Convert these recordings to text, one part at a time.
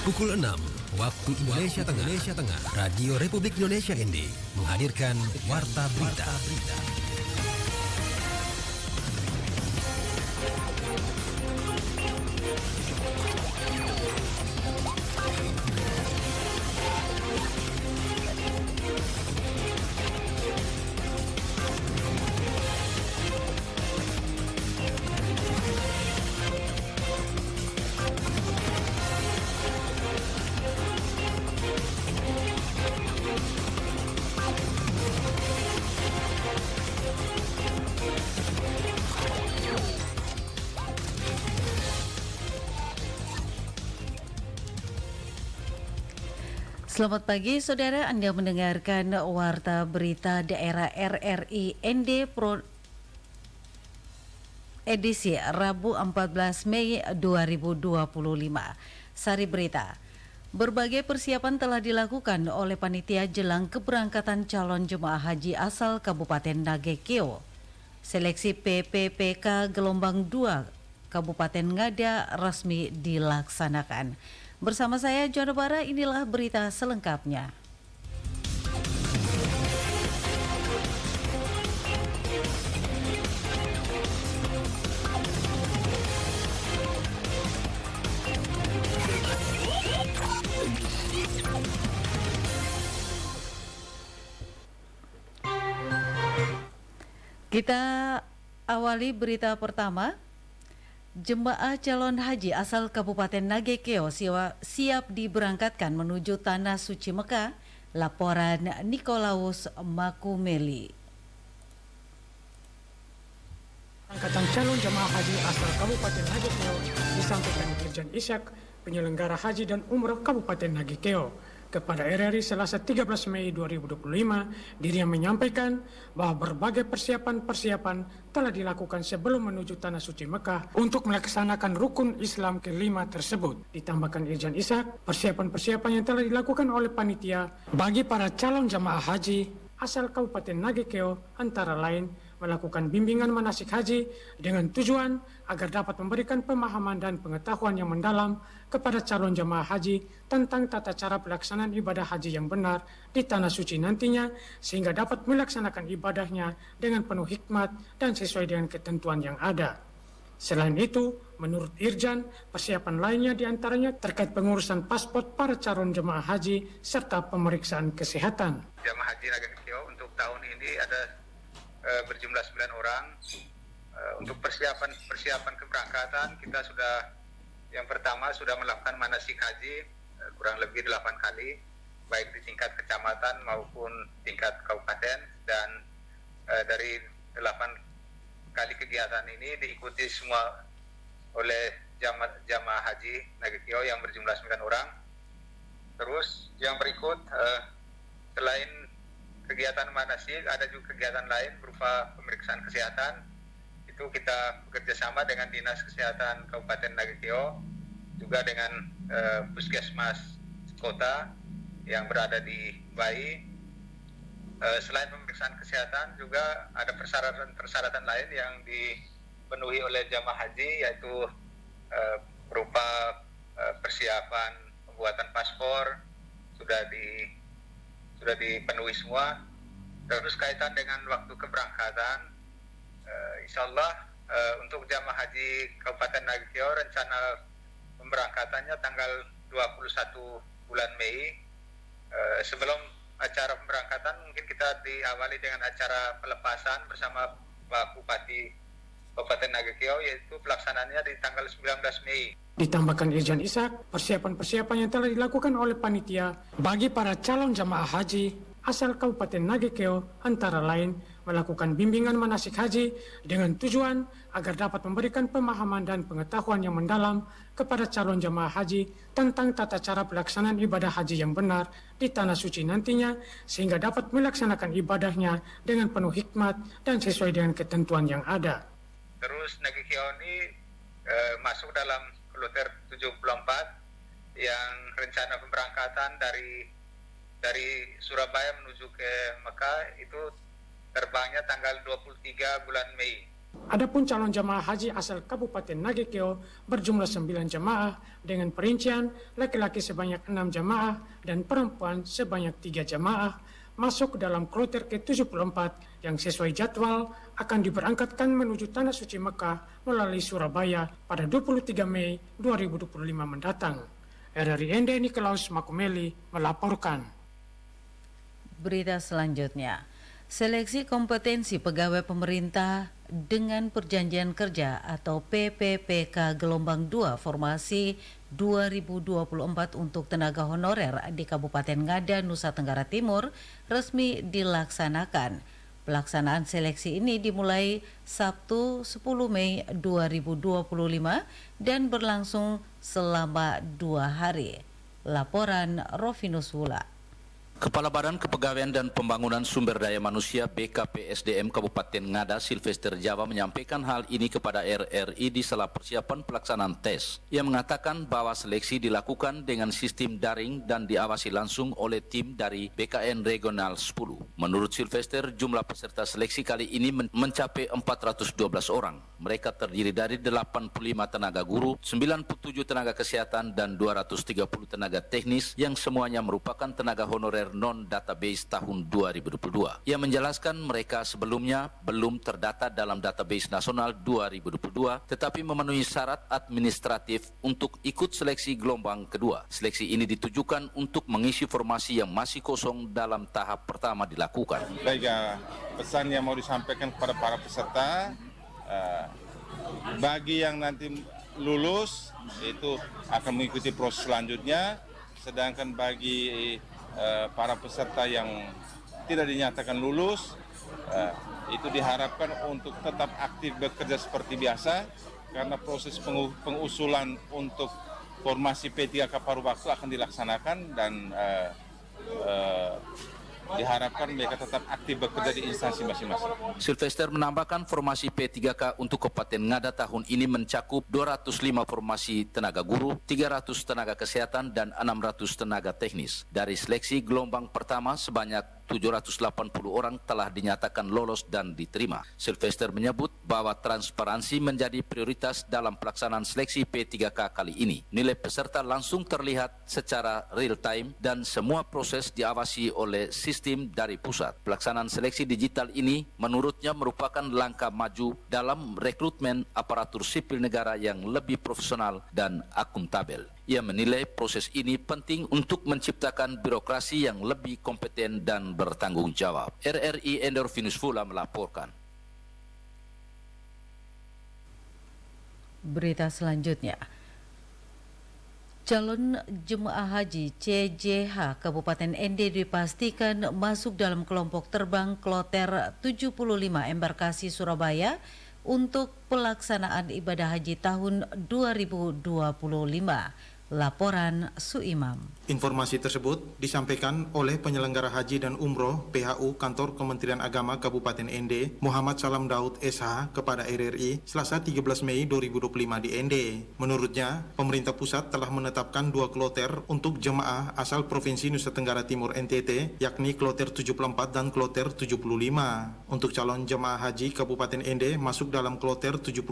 Pukul 6 waktu Indonesia Tengah, Radio Republik Indonesia ND menghadirkan Warta Berita. Selamat pagi saudara, Anda mendengarkan Warta Berita Daerah RRI ND Pro edisi Rabu 14 Mei 2025. Sari berita. Berbagai persiapan telah dilakukan oleh panitia jelang keberangkatan calon jemaah haji asal Kabupaten Nagekeo. Seleksi PPPK gelombang 2 Kabupaten Ngada resmi dilaksanakan. Bersama saya Jono Bara, inilah berita selengkapnya. Kita awali berita pertama. Jemaah calon haji asal Kabupaten Nagekeo siap diberangkatkan menuju Tanah Suci Mekah. Laporan Nikolaus Makumeli. Angkatan calon jemaah haji asal Kabupaten Nagekeo disampaikan Irjen Ishak, penyelenggara haji dan umroh Kabupaten Nagekeo. Kepada RRI Selasa 13 Mei 2025, dirinya menyampaikan bahwa berbagai persiapan telah dilakukan sebelum menuju Tanah Suci Mekah untuk melaksanakan rukun Islam kelima tersebut. Ditambahkan Irjen Ishak, persiapan yang telah dilakukan oleh panitia bagi para calon jemaah haji asal Kabupaten Nagekeo antara lain melakukan bimbingan manasik haji dengan tujuan agar dapat memberikan pemahaman dan pengetahuan yang mendalam kepada calon jemaah haji tentang tata cara pelaksanaan ibadah haji yang benar di Tanah Suci nantinya, sehingga dapat melaksanakan ibadahnya dengan penuh hikmat dan sesuai dengan ketentuan yang ada. Selain itu, menurut Irjan, persiapan lainnya diantaranya terkait pengurusan paspor para calon jemaah haji serta pemeriksaan kesehatan. Jemaah haji Nagekeo untuk tahun ini ada berjumlah 9 orang. Untuk persiapan keberangkatan kita sudah, yang pertama sudah melakukan manasik haji kurang lebih 8 kali, baik di tingkat kecamatan maupun tingkat kabupaten, dan dari 8 kali kegiatan ini diikuti semua oleh jamaah haji Nagekeo yang berjumlah 9 orang. Terus yang berikut, selain kegiatan manasik, ada juga kegiatan lain berupa pemeriksaan kesehatan. Itu kita bekerjasama dengan Dinas Kesehatan Kabupaten Nagekeo, juga dengan Puskesmas Kota yang berada di Bai. Selain pemeriksaan kesehatan, juga ada persyaratan lain yang dipenuhi oleh jamaah haji, yaitu berupa persiapan pembuatan paspor sudah dipenuhi semua. Terus kaitan dengan waktu keberangkatan, insya Allah untuk jamaah haji Kabupaten Nagekeo rencana pemberangkatannya tanggal 21 bulan Mei. Sebelum acara pemberangkatan mungkin kita diawali dengan acara pelepasan bersama Pak Bupati Kabupaten Nagekeo, yaitu pelaksanaannya di tanggal 19 Mei. Ditambahkan Irjen Ishak, persiapan yang telah dilakukan oleh panitia bagi para calon jamaah haji asal Kabupaten Nagekeo antara lain melakukan bimbingan manasik haji dengan tujuan agar dapat memberikan pemahaman dan pengetahuan yang mendalam kepada calon jamaah haji tentang tata cara pelaksanaan ibadah haji yang benar di Tanah Suci nantinya, sehingga dapat melaksanakan ibadahnya dengan penuh hikmat dan sesuai dengan ketentuan yang ada. Terus Nagekeo ini masuk dalam Kloter 74 yang rencana pemberangkatan dari Surabaya menuju ke Mekah itu terbangnya tanggal 23 bulan Mei. Adapun calon jamaah haji asal Kabupaten Nagekeo berjumlah 9 jamaah dengan perincian laki-laki sebanyak 6 jamaah dan perempuan sebanyak 3 jamaah masuk dalam kloter ke-74 yang sesuai jadwal akan diberangkatkan menuju Tanah Suci Mekah melalui Surabaya pada 23 Mei 2025 mendatang. RRI Ende Nikolaus Makumeli melaporkan. Berita selanjutnya, seleksi kompetensi pegawai pemerintah dengan perjanjian kerja atau PPPK gelombang 2 formasi 2024 untuk tenaga honorer di Kabupaten Ngada, Nusa Tenggara Timur resmi dilaksanakan. Pelaksanaan seleksi ini dimulai Sabtu 10 Mei 2025 dan berlangsung selama 2 hari. Laporan Rofinus Wula. Kepala Badan Kepegawaian dan Pembangunan Sumber Daya Manusia BKPSDM Kabupaten Ngada, Silvester Jawa menyampaikan hal ini kepada RRI di sela persiapan pelaksanaan tes. Ia mengatakan bahwa seleksi dilakukan dengan sistem daring dan diawasi langsung oleh tim dari BKN Regional 10. Menurut Silvester, jumlah peserta seleksi kali ini mencapai 412 orang. Mereka terdiri dari 85 tenaga guru, 97 tenaga kesehatan, dan 230 tenaga teknis yang semuanya merupakan tenaga honorer non-database tahun 2022. Ia menjelaskan mereka sebelumnya belum terdata dalam database nasional 2022 tetapi memenuhi syarat administratif untuk ikut seleksi gelombang kedua. Seleksi ini ditujukan untuk mengisi formasi yang masih kosong dalam tahap pertama dilakukan. Baik, pesan yang mau disampaikan kepada para peserta, bagi yang nanti lulus itu akan mengikuti proses selanjutnya, sedangkan bagi para peserta yang tidak dinyatakan lulus itu diharapkan untuk tetap aktif bekerja seperti biasa karena proses pengusulan untuk formasi P3K paruh waktu akan dilaksanakan dan diharapkan mereka tetap aktif bekerja di instansi masing-masing. Silvester menambahkan formasi P3K untuk Kabupaten Ngada tahun ini mencakup 205 formasi tenaga guru, 300 tenaga kesehatan, dan 600 tenaga teknis. Dari seleksi gelombang pertama sebanyak 780 orang telah dinyatakan lolos dan diterima. Silvester menyebut bahwa transparansi menjadi prioritas dalam pelaksanaan seleksi P3K kali ini. Nilai peserta langsung terlihat secara real time dan semua proses diawasi oleh sistem dari pusat. Pelaksanaan seleksi digital ini menurutnya merupakan langkah maju dalam rekrutmen aparatur sipil negara yang lebih profesional dan akuntabel. Ia menilai proses ini penting untuk menciptakan birokrasi yang lebih kompeten dan bertanggung jawab. RRI Endorfinus Fula melaporkan. Berita selanjutnya, calon jemaah haji CJH Kabupaten ND dipastikan masuk dalam kelompok terbang kloter 75 embarkasi Surabaya untuk pelaksanaan ibadah haji tahun 2025. Laporan Suimam. Informasi tersebut disampaikan oleh penyelenggara haji dan umroh PHU Kantor Kementerian Agama Kabupaten ND Muhammad Salam Daud SH kepada RRI Selasa 13 Mei 2025 di ND. Menurutnya, pemerintah pusat telah menetapkan 2 kloter untuk jemaah asal Provinsi Nusa Tenggara Timur NTT, yakni kloter 74 dan kloter 75. Untuk calon jemaah haji Kabupaten ND masuk dalam kloter 75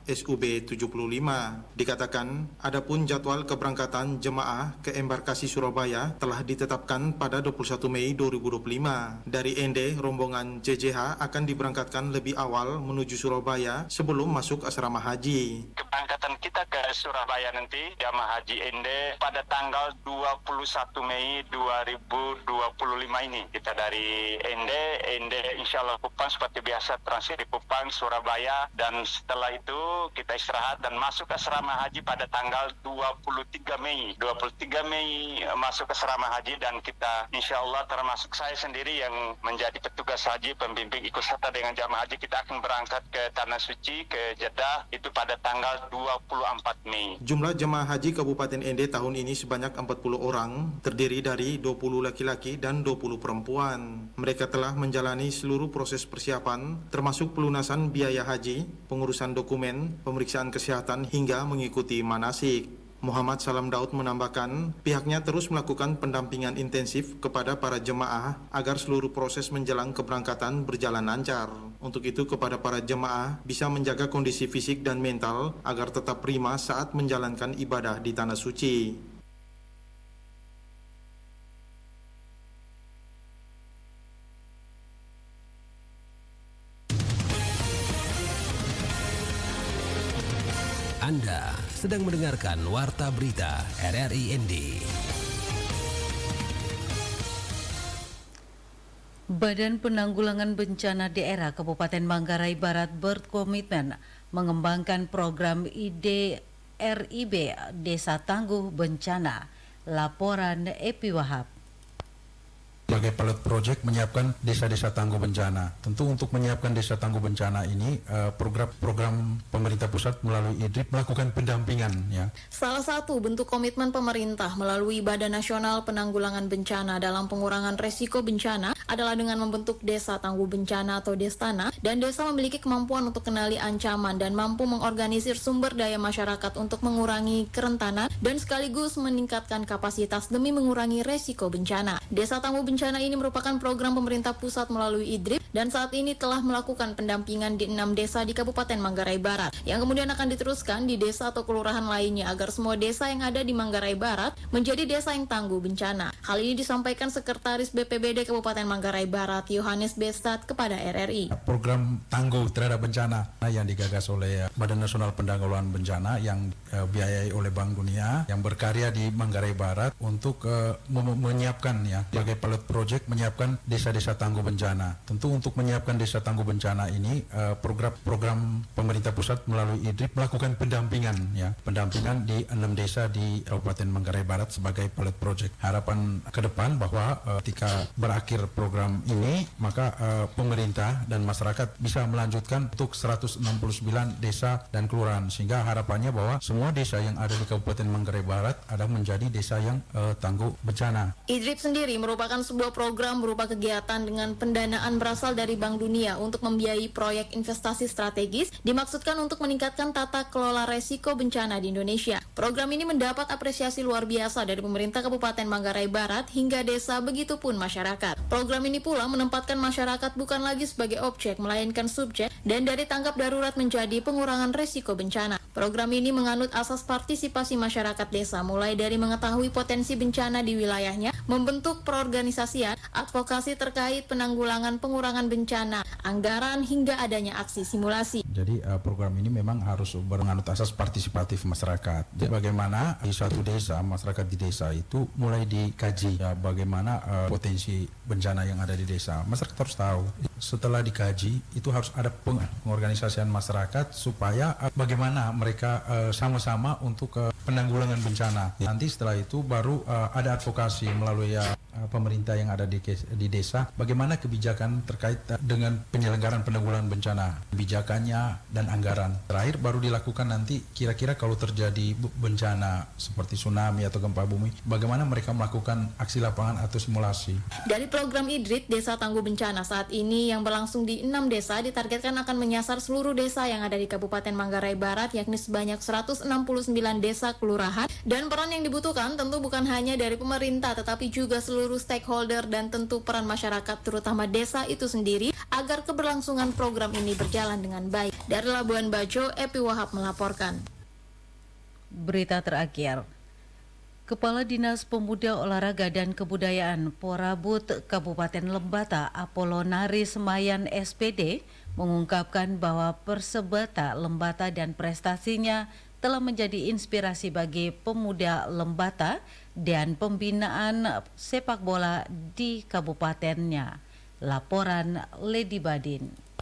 SUB 75. Dikatakan, adapun jadwal keberangkatan jemaah ke embarkasi Surabaya telah ditetapkan pada 21 Mei 2025. Dari ND, rombongan JJH akan diberangkatkan lebih awal menuju Surabaya sebelum masuk asrama haji. Keberangkatan kita ke Surabaya nanti, jamaah haji ND pada tanggal 21 Mei 2025 ini. Kita dari ND insya Allah Kupang seperti biasa, transit di Kupang, Surabaya, dan setelah itu kita istirahat dan masuk asrama haji pada tanggal 23 Mei masuk ke asrama haji, dan kita insya Allah termasuk saya sendiri yang menjadi petugas haji pembimbing ikut serta dengan jamaah haji, kita akan berangkat ke Tanah Suci, ke Jeddah itu pada tanggal 24 Mei. Jumlah jemaah haji Kabupaten ND tahun ini sebanyak 40 orang, terdiri dari 20 laki-laki dan 20 perempuan. Mereka telah menjalani seluruh proses persiapan termasuk pelunasan biaya haji, pengurusan dokumen, pemeriksaan kesehatan hingga mengikuti manasik. Muhammad Salam Daud menambahkan, pihaknya terus melakukan pendampingan intensif kepada para jemaah agar seluruh proses menjelang keberangkatan berjalan lancar. Untuk itu, kepada para jemaah bisa menjaga kondisi fisik dan mental agar tetap prima saat menjalankan ibadah di Tanah Suci. Anda sedang mendengarkan Warta Berita RRI ND. Badan Penanggulangan Bencana Daerah Kabupaten Manggarai Barat berkomitmen mengembangkan program IDRIB Desa Tangguh Bencana. Laporan Epi Wahab. Sebagai pilot project menyiapkan desa-desa tangguh bencana. Tentu untuk menyiapkan desa tangguh bencana ini program pemerintah pusat melalui IDRIB melakukan pendampingan ya. Salah satu bentuk komitmen pemerintah melalui Badan Nasional Penanggulangan Bencana dalam pengurangan resiko bencana adalah dengan membentuk desa tangguh bencana atau Destana, dan desa memiliki kemampuan untuk kenali ancaman dan mampu mengorganisir sumber daya masyarakat untuk mengurangi kerentanan dan sekaligus meningkatkan kapasitas demi mengurangi resiko bencana. Desa tangguh bencana ini merupakan program pemerintah pusat melalui IDRIB dan saat ini telah melakukan pendampingan di 6 desa di Kabupaten Manggarai Barat yang kemudian akan diteruskan di desa atau kelurahan lainnya agar semua desa yang ada di Manggarai Barat menjadi desa yang tangguh bencana. Hal ini disampaikan Sekretaris BPBD Kabupaten Manggarai Barat Yohanes Bestat kepada RRI. Program tangguh terhadap bencana yang digagas oleh Badan Nasional Penanggulangan Bencana yang biayai oleh Bank Dunia yang berkarya di Manggarai Barat untuk menyiapkan ya sebagai pilot project menyiapkan desa-desa tangguh bencana. Tentu untuk menyiapkan desa tangguh bencana ini program pemerintah pusat melalui IDRIB melakukan pendampingan di 6 desa di Kabupaten Manggarai Barat sebagai pilot project. Harapan ke depan bahwa ketika berakhir program ini maka pemerintah dan masyarakat bisa melanjutkan untuk 169 desa dan kelurahan, sehingga harapannya bahwa semua desa yang ada di Kabupaten Manggarai Barat ada menjadi desa yang tangguh bencana. IDRIB sendiri merupakan sebuah program berupa kegiatan dengan pendanaan berasal dari Bank Dunia untuk membiayai proyek investasi strategis dimaksudkan untuk meningkatkan tata kelola resiko bencana di Indonesia. Program ini mendapat apresiasi luar biasa dari pemerintah Kabupaten Manggarai Barat hingga desa, begitupun masyarakat. Program ini pula menempatkan masyarakat bukan lagi sebagai objek melainkan subjek dan dari tanggap darurat menjadi pengurangan resiko bencana. Program ini menganut asas partisipasi masyarakat desa mulai dari mengetahui potensi bencana di wilayahnya, membentuk perorganisasian, advokasi terkait penanggulangan pengurangan bencana, anggaran hingga adanya aksi simulasi. Jadi program ini memang harus menganut asas partisipatif masyarakat. Jadi bagaimana di suatu desa, masyarakat di desa itu mulai dikaji ya, bagaimana potensi bencana yang ada di desa. Masyarakat harus tahu. Setelah dikaji itu harus ada pengorganisasian masyarakat supaya bagaimana mereka sama-sama untuk penanggulangan bencana. Nanti setelah itu baru ada advokasi melalui pemerintah yang ada di desa, bagaimana kebijakan terkait dengan penyelenggaraan penanggulangan bencana, kebijakannya dan anggaran. Terakhir baru dilakukan nanti kira-kira kalau terjadi bencana seperti tsunami atau gempa bumi, bagaimana mereka melakukan aksi lapangan atau simulasi. Dari program IDRIB Desa Tangguh Bencana saat ini yang berlangsung di 6 desa ditargetkan akan menyasar seluruh desa yang ada di Kabupaten Manggarai Barat, yakni sebanyak 169 desa kelurahan, dan peran yang dibutuhkan tentu bukan hanya dari pemerintah tetapi juga seluruh stakeholder dan tentu peran masyarakat terutama desa itu sendiri agar keberlangsungan program ini berjalan dengan baik. Dari Labuan Bajo, Epi Wahab melaporkan. Berita terakhir. Kepala Dinas Pemuda Olahraga dan Kebudayaan Porabut Kabupaten Lembata Apolonari Semayan SPD mengungkapkan bahwa Persebata Lembata dan prestasinya telah menjadi inspirasi bagi pemuda Lembata dan pembinaan sepak bola di kabupatennya. Laporan Lady Badin.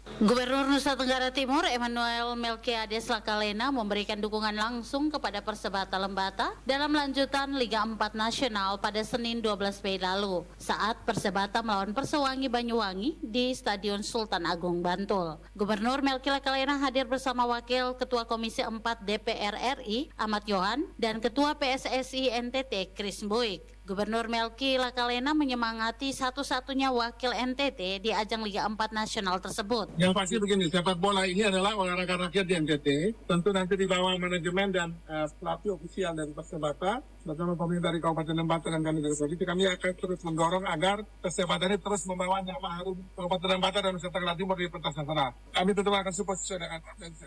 Gubernur Nusa Tenggara Timur Emmanuel Melkiades Lakalena memberikan dukungan langsung kepada Persebata Lembata dalam lanjutan Liga 4 Nasional pada Senin 12 Mei lalu saat Persebata melawan Persewangi Banyuwangi di Stadion Sultan Agung Bantul. Gubernur Melki Lakalena hadir bersama Wakil Ketua Komisi 4 DPR RI Ahmad Yohan dan Ketua PSSI NTT Chris Boyk. Gubernur Melki Lakalena menyemangati satu-satunya wakil NTT di ajang Liga 4 Nasional tersebut. Yang pasti begini, sepak bola ini adalah olahraga rakyat di NTT. Tentu nanti di bawah manajemen dan pelatih ofisial dari Persebata, bersama pemerintah dari Kabupaten Lembata dan kami dari Provinsi, kami akan terus mendorong agar Persebata ini terus membawa nama harum Kabupaten Lembata dan Nusa Tenggara Timur di pentas nasional. Kami tentu akan support sesuai dengan potensi.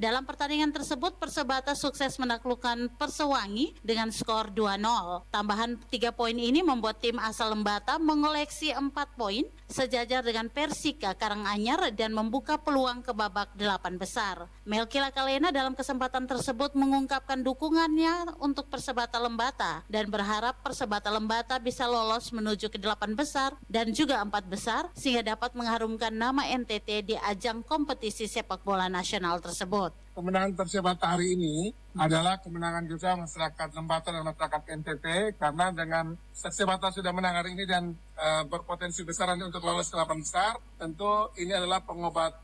Dalam pertandingan tersebut, Persebata sukses menaklukkan Persewangi dengan skor 2-0. Tambahan 3 poin ini membuat tim asal Lembata mengoleksi 4 poin sejajar dengan Persika Karanganyar dan membuka peluang ke babak 8 besar. Melki Lakalena dalam kesempatan tersebut mengungkapkan dukungannya untuk Persebata Lembata dan berharap Persebata Lembata bisa lolos menuju ke 8 besar dan juga 4 besar sehingga dapat mengharumkan nama NTT di ajang kompetisi sepak bola nasional tersebut. Kemenangan Persebata hari ini adalah kemenangan juga masyarakat Lembata dan masyarakat NTT, karena dengan Persebata sudah menang hari ini dan berpotensi besar nanti untuk lolos ke 8 besar. Tentu ini adalah pengobat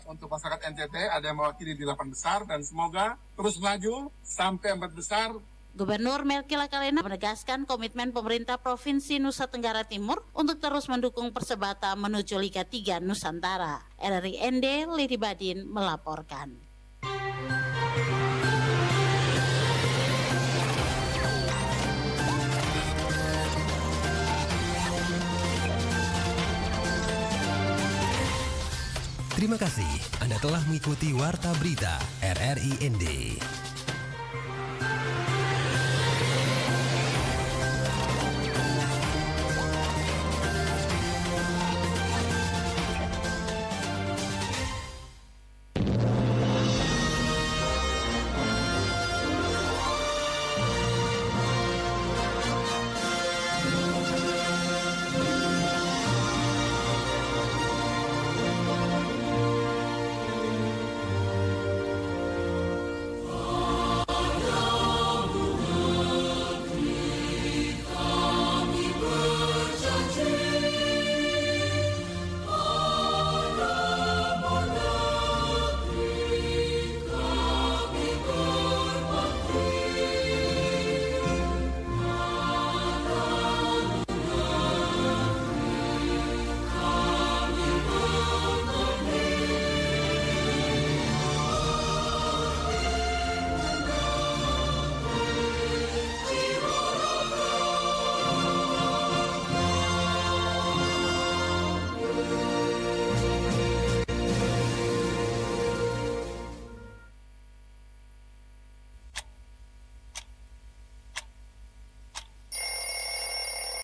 untuk masyarakat NTT, ada yang mewakili di 8 besar dan semoga terus maju sampai 4 besar. Gubernur Melki Lakalena menegaskan komitmen pemerintah Provinsi Nusa Tenggara Timur untuk terus mendukung Persebata menuju Liga 3 Nusantara. RRI ND, Lidi Badin melaporkan. Terima kasih Anda telah mengikuti Warta Berita RRI ND.